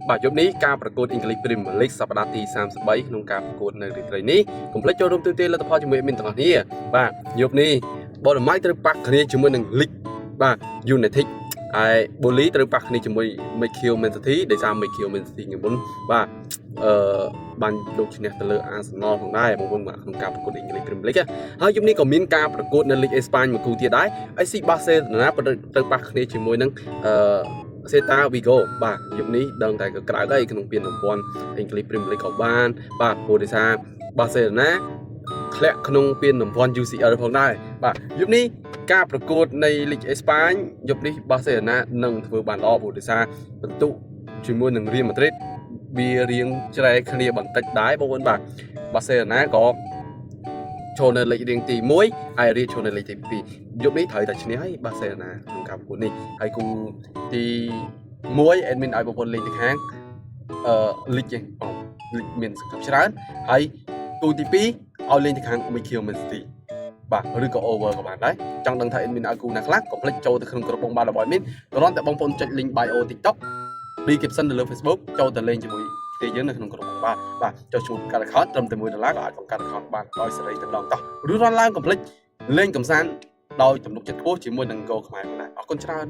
បាទយប់នេះការប្រកួត English Premier League សប្តាហ៍ទី33ក្នុងការប្រកួតនៅរាត្រីនេះកុំភ្លេចចូលរួមទស្សនាលទ្ធផលជាមួយមានទាំងអស់គ្នាបាទយប់នេះបលម៉ៃត្រូវប៉ះគ្នាជាមួយនឹង Leeds បាទ United ហើយ Bully ត្រូវប៉ះគ្នាជាមួយ Mikel Man City ដោយសារ Mikel Man City ថ្ងៃមុនបាទបានលោកឈ្នះទៅលើ Arsenal ផងដែរបងប្អូនក្នុងការប្រកួត English Premier League ហើយយប់នេះក៏មានការប្រកួតនៅ League Espagne មួយគូទៀតដែរ AC Barcelona ត្រូវប៉ះគ្នាជាមួយនឹងCelta Vigo បាទយប់នេះដឹងតែក៏ក្រៅដែរក្នុងពានរង្វាន់ English Premier League ក៏បានបាទព្រោះដោយសារ Barcelona ធ្លាក់ក្នុងពានរង្វាន់ UCL ផងដែរបាទយប់នេះការប្រកួតនៃ League Espagne យប់នេះ Barcelona នឹងធ្វើបានល្អព្រោះដោយសារបន្ទុកជាមួយនឹង Real Madrid វារៀងច្រែគ្នាបន្តិចដែរបងប្អូនបាទ Barcelona ក៏ចូលនៅលេខរៀងទី1ហើយរៀបចូលនៅលេខទី2យប់នេះត្រូវតែឈ្នះហើយ Barcelona ក្នុងការប្រកួតនេះហើយគូទី1 admin ឲ្យបងប្អូនលេងទៅខាងលីកចេះបងលីកមានសង្ឃឹមច្រើនហើយគូទី2ឲ្យលេងទៅខាង Mikel Man City បាទឬក៏ over ក៏បានដែរចង់ដឹងថា admin ឲ្យគូណាខ្លះកុំភ្លេចចូលទៅក្នុងក្រុមបងបាទរបស់ admin គ្រាន់តែបងប្អូនចុច link bio TikTok description នៅលើ Facebook ចូលទៅលេងជាមួយទេយើងនៅក្នុងក្រុមបាទចុះជួបការ account ត្រឹមតែ$1ក៏អាចបង្កើត account បានដោយសេរីតែម្ដងតោះឬរនឡើងកុំភ្លេចលេងកំសាន្តដោយទំនុកចិត្តខ្ពស់ជាមួយនឹង Go ខ្មែរផងដែរអរគុណច្រើន